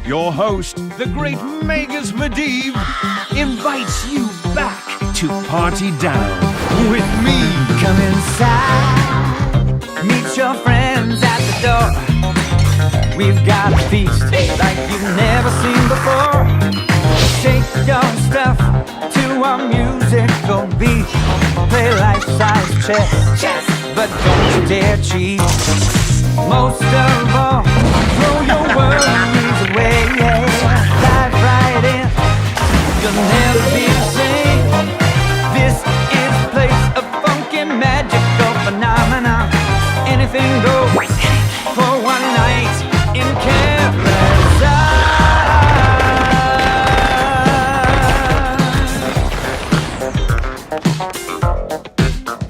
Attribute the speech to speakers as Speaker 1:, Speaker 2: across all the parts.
Speaker 1: your host, the great Magus Medivh, invites you back to party down with me.
Speaker 2: Come inside, meet your friends at the door. We've got a feast like you've never seen before. Shake your stuff to our musical beat. Play life-size chess, but don't you dare cheat. Most of all, throw your worries away. Dive right in, you'll never be the same. This is a place of funky, magical phenomena. Anything goes for one night in Karazhan.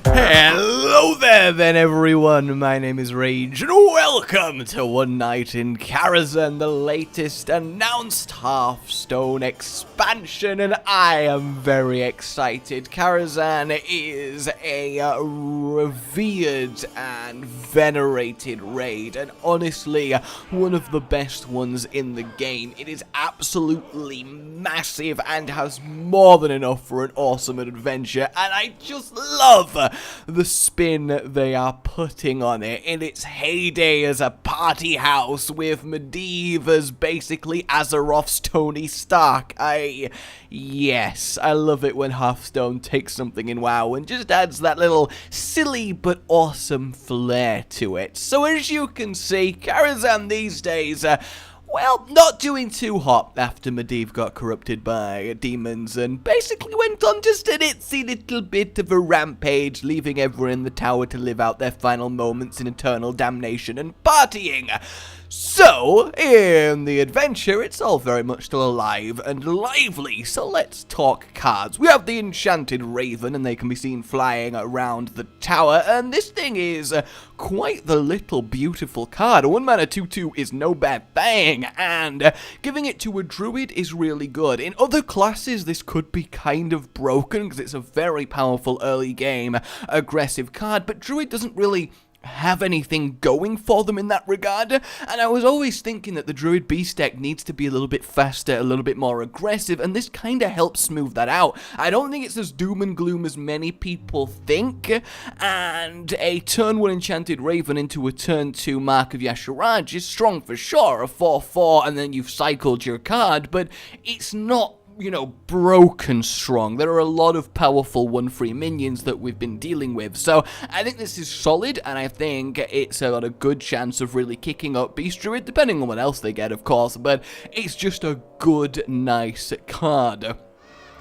Speaker 3: Hello there then everyone, my name is Rage and welcome to One Night in Karazhan, the latest announced Hearthstone expansion, and I am very excited. Karazhan is a revered and venerated raid, and honestly one of the best ones in the game. It is absolutely massive and has more than enough for an awesome adventure, and I just love the spin they are putting on it in its heyday as a party house with Medivh as basically Azeroth's Tony Stark. Yes, I love it when Hearthstone takes something in WoW and just adds that little silly but awesome flair to it. So as you can see, Karazhan these days, well, not doing too hot after Medivh got corrupted by demons and basically went on just an itsy little bit of a rampage, leaving everyone in the tower to live out their final moments in eternal damnation and partying. So, in the adventure, it's all very much still alive and lively, so let's talk cards. We have the Enchanted Raven, and they can be seen flying around the tower, and this thing is quite the little beautiful card. A 1-mana 2/2 is no bad thing, and giving it to a Druid is really good. In other classes, this could be kind of broken, because it's a very powerful early game aggressive card, but Druid doesn't really have anything going for them in that regard, and I was always thinking that the Druid Beast deck needs to be a little bit faster, a little bit more aggressive, and this kind of helps smooth that out. I don't think it's as doom and gloom as many people think, and a turn 1 Enchanted Raven into a turn 2 Mark of Yasharaj is strong for sure, a 4/4, and then you've cycled your card, but it's not, you know, broken strong. There are a lot of powerful 1/3 minions that we've been dealing with, so I think this is solid, and I think it's got a good chance of really kicking up Beast Druid, depending on what else they get, of course, but it's just a good, nice card.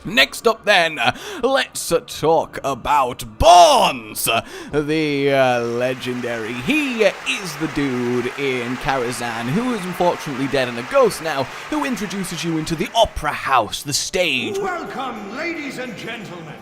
Speaker 3: Next up then, let's talk about Barnes, the legendary. He is the dude in Karazhan who is unfortunately dead and a ghost now, who introduces you into the Opera House, the stage.
Speaker 1: Welcome, ladies and gentlemen,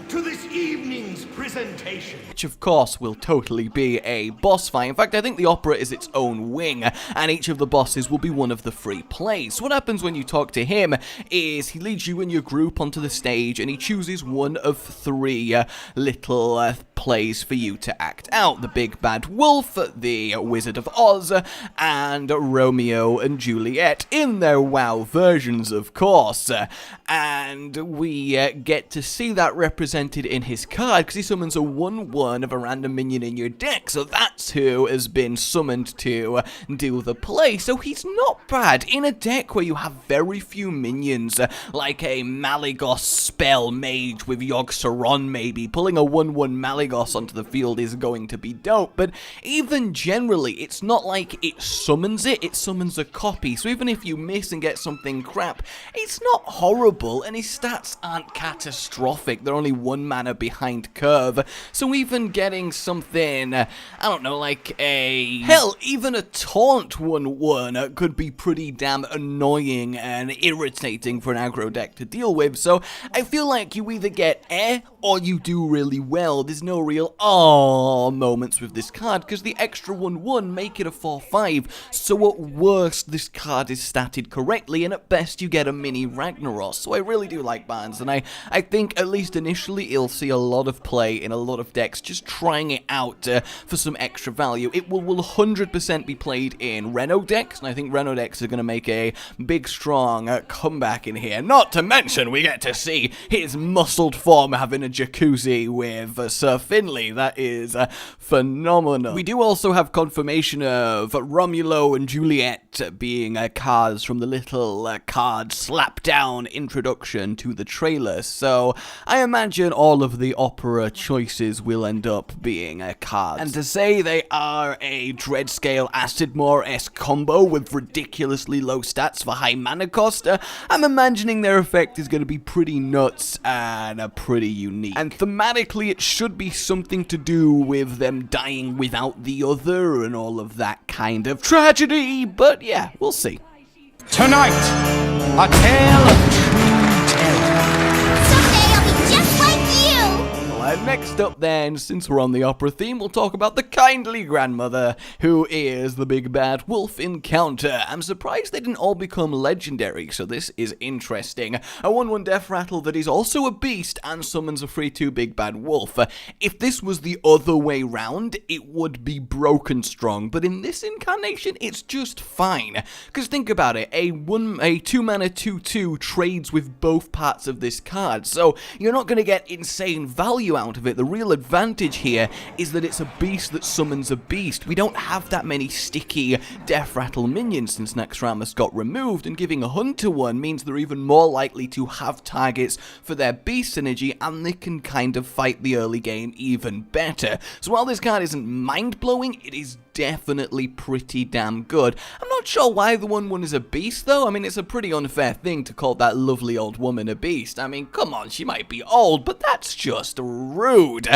Speaker 1: to this evening's presentation.
Speaker 3: Which of course will totally be a boss fight. In fact, I think the opera is its own wing, and each of the bosses will be one of the free plays. What happens when you talk to him is he leads you and your group onto the stage, and he chooses one of 3 little plays for you to act out. The Big Bad Wolf, the Wizard of Oz, and Romeo and Juliet in their WoW versions, of course. And we get to see that represented in his card, because he summons a 1/1 of a random minion in your deck, so that's who has been summoned to do the play. So he's not bad in a deck where you have very few minions, like a Malygos spell mage with Yogg-Saron maybe. Pulling a 1/1 Malygos onto the field is going to be dope, but even generally, it's not like it summons a copy, so even if you miss and get something crap, it's not horrible, and his stats aren't catastrophic. They're only 1 mana behind curve, so even getting something, I don't know, like hell, even a taunt 1/1 could be pretty damn annoying and irritating for an aggro deck to deal with, so I feel like you either get or you do really well. There's no real moments with this card, because the extra 1/1 make it a 4/5, so at worst this card is statted correctly, and at best you get a mini Ragnaros, so I really do like Barnes, and I think at least initially potentially it'll see a lot of play in a lot of decks just trying it out for some extra value. It will 100% be played in Reno decks, and I think Reno decks are going to make a big, strong comeback in here. Not to mention, we get to see his muscled form having a jacuzzi with Sir Finley. That is phenomenal. We do also have confirmation of Romulo and Juliet being cards from the little card slap down introduction to the trailer, so I imagine all of the opera choices will end up being cards. And to say they are a Dreadscale Acidmore-esque combo with ridiculously low stats for high mana cost, I'm imagining their effect is going to be pretty nuts and pretty unique. And thematically it should be something to do with them dying without the other and all of that kind of tragedy, but yeah, we'll see.
Speaker 1: Tonight, a tale of true terror.
Speaker 4: Someday I'll be just like you!
Speaker 3: Next up then, since we're on the opera theme, we'll talk about the kindly grandmother, who is the big bad wolf encounter. I'm surprised they didn't all become legendary, so this is interesting. A 1/1 death rattle that is also a beast and summons a 3/2 big bad wolf. If this was the other way round, it would be broken strong, but in this incarnation, it's just fine. Because think about it, a 2 mana 2/2 trades with both parts of this card, so you're not going to get insane value out of it. The real advantage here is that it's a beast that summons a beast. We don't have that many sticky death rattle minions since Naxxramas got removed, and giving a hunter one means they're even more likely to have targets for their beast synergy, and they can kind of fight the early game even better. So while this card isn't mind-blowing, it is definitely pretty damn good. I'm not sure why the 1/1 is a beast though. I mean, it's a pretty unfair thing to call that lovely old woman a beast. I mean, come on, she might be old, but that's just rude.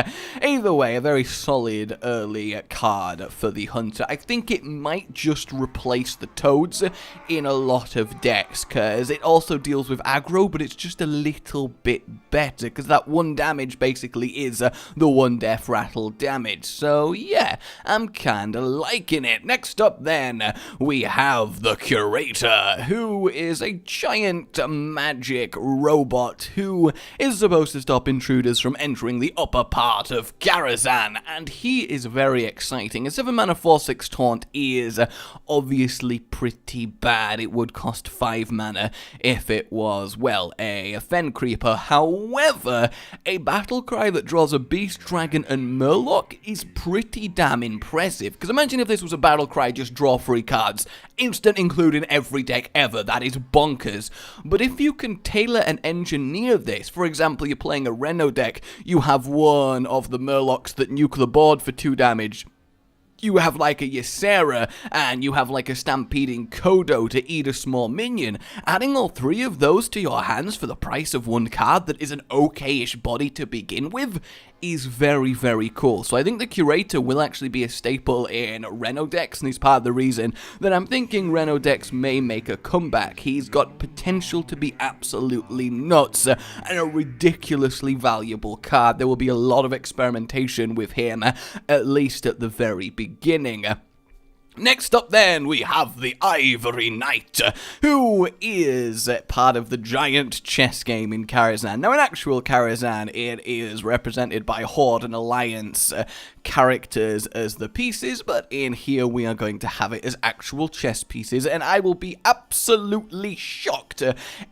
Speaker 3: Either way, a very solid early card for the hunter. I think it might just replace the toads in a lot of decks, because it also deals with aggro, but it's just a little bit better, because that 1 damage basically is the 1 death rattle damage. So yeah, I'm kinda liking it. Next up then, we have the Curator, who is a giant magic robot who is supposed to stop intruders from entering the upper part of Karazhan, and he is very exciting. A 7 mana 4/6 taunt is obviously pretty bad. It would cost 5 mana if it was, well, a Fen Creeper. However, a battle cry that draws a Beast Dragon and Murloc is pretty damn impressive, because imagine if this was a battle cry, just draw 3 cards. Instant include in every deck ever. That is bonkers. But if you can tailor and engineer this, for example, you're playing a Reno deck, you have one of the Murlocs that nuke the board for 2 damage. You have like a Ysera, and you have like a Stampeding Kodo to eat a small minion. Adding all 3 of those to your hands for the price of 1 card that is an okay-ish body to begin with is very, very cool. So I think the Curator will actually be a staple in Reno decks, and he's part of the reason that I'm thinking Reno decks may make a comeback. He's got potential to be absolutely nuts, and a ridiculously valuable card. There will be a lot of experimentation with him, at least at the very beginning. Next up then, we have the Ivory Knight, who is part of the giant chess game in Karazhan. Now, in actual Karazhan, it is represented by Horde and Alliance characters as the pieces, but in here we are going to have it as actual chess pieces, and I will be absolutely shocked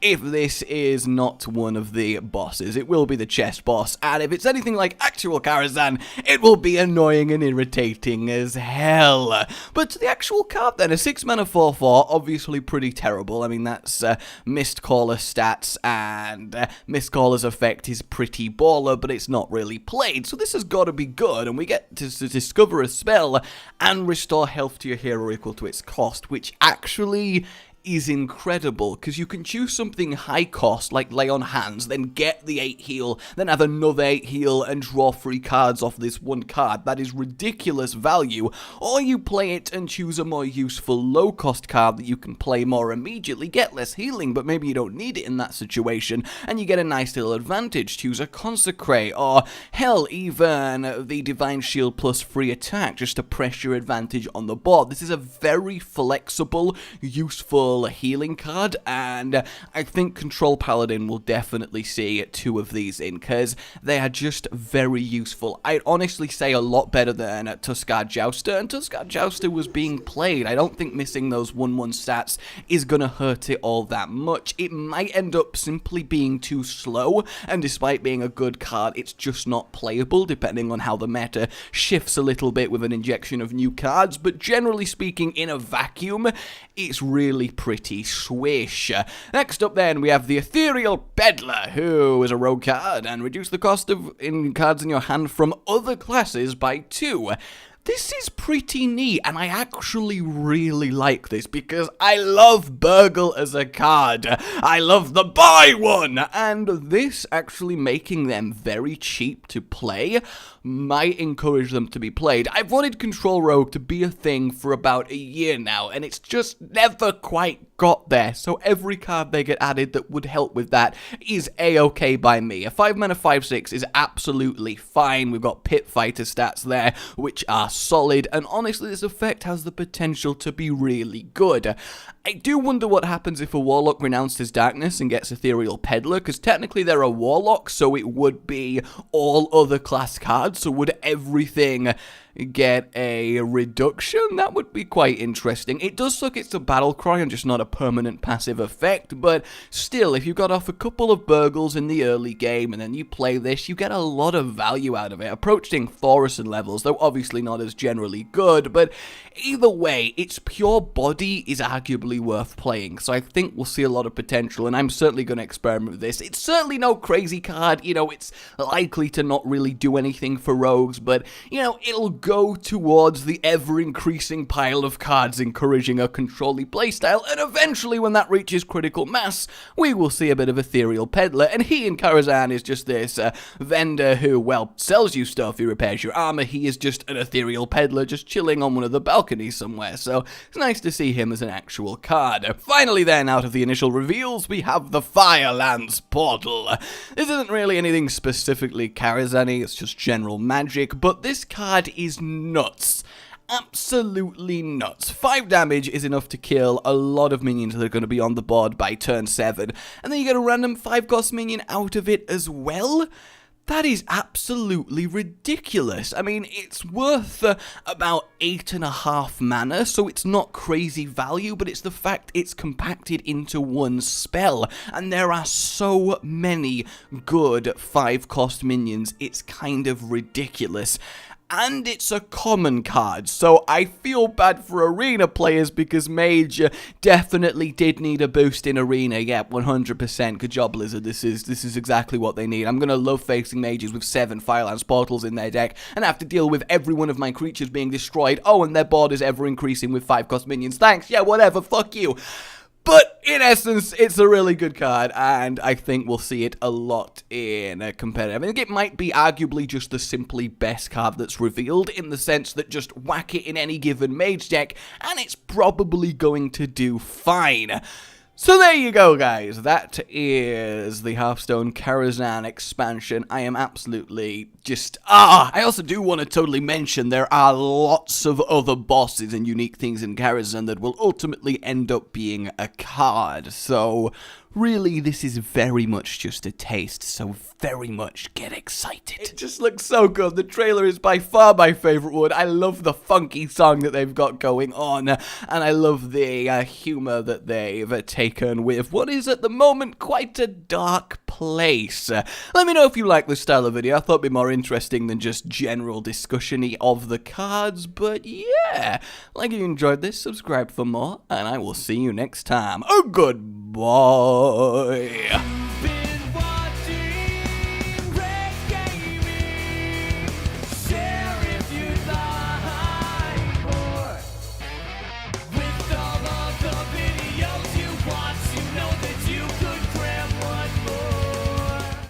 Speaker 3: if this is not one of the bosses. It will be the chess boss, and if it's anything like actual Karazhan, it will be annoying and irritating as hell. But the actual card then, a 6 mana 4/4, obviously pretty terrible. I mean, that's Mistcaller stats, and Mistcaller's effect is pretty baller, but it's not really played, so this has got to be good, and we get to discover a spell and restore health to your hero equal to its cost, which actually is incredible, because you can choose something high cost like Lay on Hands, then get the 8 heal, then have another 8 heal and draw 3 cards off this 1 card. That is ridiculous value. Or you play it and choose a more useful low cost card that you can play more immediately, get less healing, but maybe you don't need it in that situation, and you get a nice little advantage. Choose a Consecrate, or hell, even the Divine Shield plus free attack, just to press your advantage on the board. This is a very flexible, useful useful healing card, and I think Control Paladin will definitely see 2 of these in, because they are just very useful. I'd honestly say a lot better than Tuskar Jouster, and Tuskar Jouster was being played. I don't think missing those 1/1 stats is gonna hurt it all that much. It might end up simply being too slow, and despite being a good card, it's just not playable, depending on how the meta shifts a little bit with an injection of new cards, but generally speaking, in a vacuum, it's really pretty swish. Next up then, we have the Ethereal Peddler, who is a rogue card, and reduce the cost of cards in your hand from other classes by 2. This is pretty neat, and I actually really like this because I love Burgle as a card. I love the buy one, and this actually making them very cheap to play might encourage them to be played. I've wanted Control Rogue to be a thing for about a year now, and it's just never quite got there, so every card they get added that would help with that is a-okay by me. A 5-mana 5/6 is absolutely fine. We've got Pit Fighter stats there, which are solid, and honestly this effect has the potential to be really good. I do wonder what happens if a Warlock renounces Darkness and gets Ethereal Peddler, because technically they're a Warlock, so it would be all other class cards, so would everything get a reduction? That would be quite interesting. It does suck it's a battle cry and just not a permanent passive effect, but still, if you got off a couple of Burgles in the early game and then you play this, you get a lot of value out of it, approaching Thaurissan levels, though obviously not as generally good, but either way, its pure body is arguably worth playing, so I think we'll see a lot of potential, and I'm certainly going to experiment with this. It's certainly no crazy card, you know, it's likely to not really do anything for rogues, but, you know, it'll go towards the ever-increasing pile of cards encouraging a control-y playstyle, and eventually when that reaches critical mass, we will see a bit of Ethereal Peddler, and he in Karazhan is just this vendor who, well, sells you stuff, he repairs your armor, he is just an Ethereal Peddler just chilling on one of the balconies somewhere, so it's nice to see him as an actual card. Finally then, out of the initial reveals, we have the Fireland's Portal. This isn't really anything specifically Karazhan-y, it's just general magic, but this card is nuts. Absolutely nuts. 5 damage is enough to kill a lot of minions that are going to be on the board by turn 7, and then you get a random 5-cost minion out of it as well? That is absolutely ridiculous. I mean, it's worth about 8.5 mana, so it's not crazy value, but it's the fact it's compacted into one spell, and there are so many good 5-cost minions, it's kind of ridiculous. And it's a common card, so I feel bad for arena players because Mage definitely did need a boost in arena. Yeah, 100%. Good job, Blizzard. This is exactly what they need. I'm gonna love facing mages with 7 Fireland's Portals in their deck and have to deal with every one of my creatures being destroyed. Oh, and their board is ever increasing with 5-cost minions. Thanks. Yeah, whatever. Fuck you. But in essence, it's a really good card, and I think we'll see it a lot in a competitive. I think it might be arguably just the simply best card that's revealed, in the sense that just whack it in any given mage deck, and it's probably going to do fine. So there you go, guys. That is the Hearthstone Karazhan expansion. I am absolutely just... I also do want to totally mention there are lots of other bosses and unique things in Karazhan that will ultimately end up being a card. So really, this is very much just a taste, so very much get excited. It just looks so good. The trailer is by far my favorite one. I love the funky song that they've got going on, and I love the humor that they've taken with what is at the moment quite a dark place. Let me know if you like this style of video. I thought it'd be more interesting than just general discussion-y of the cards, but yeah. Like if you enjoyed this, subscribe for more, and I will see you next time. Oh, goodbye.